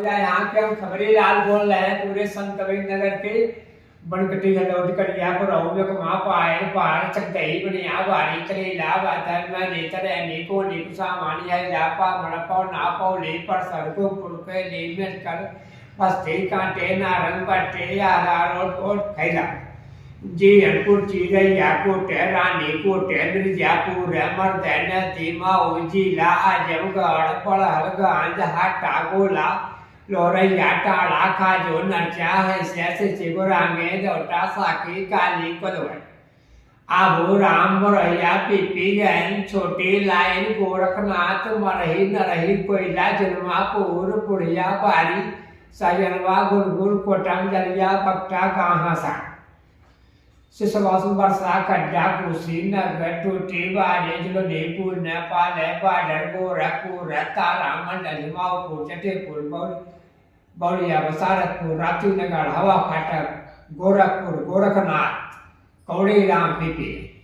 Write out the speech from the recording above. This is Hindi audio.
यहाँ के हम खबरी लाल बोल रहे हैं पूरे संत कबीर नगर के बनकटी हलौट कर यहाँ पर रहो में कमा पाए पहाड़ चक दही बने यहाँ बारी चले लाभ आता मैं नेतर है नीको नीको सामानी है लापा मड़पाओ नापाओ ले पर सड़कों पुरके ले में कर पस्ते कांटे नारंग पट्टे यारा रोड कोट खैला जी हरपुर चीरे याको रानी को मिर्जापुर मर्दन धीमा उजीला आजमगढ़ पड़हल गांज टागोला लोरैया टाड़ा खाजो नचा है से चिगुरांगे दौटा साकी काली कोलवट आबू राम मरैया पीपी गैन छोटी लाइन गोरखनाथ मरही नरही कोयला जन्मापुर पुड़िया बारी सजनवा गुरगुर कोटम जलिया पक्टा गाहासा सिसवासु वर्षा कड्डा कुशीनगर टूटी बारेज लोधीपुर नेपाल बाडर गोरखपुर तारा मंडल माऊपुर चटेपुर बौलिया बसारतपुर रातूनगर हवा फाटक गोरखपुर गोरखनाथ कौड़ी राम पीपी।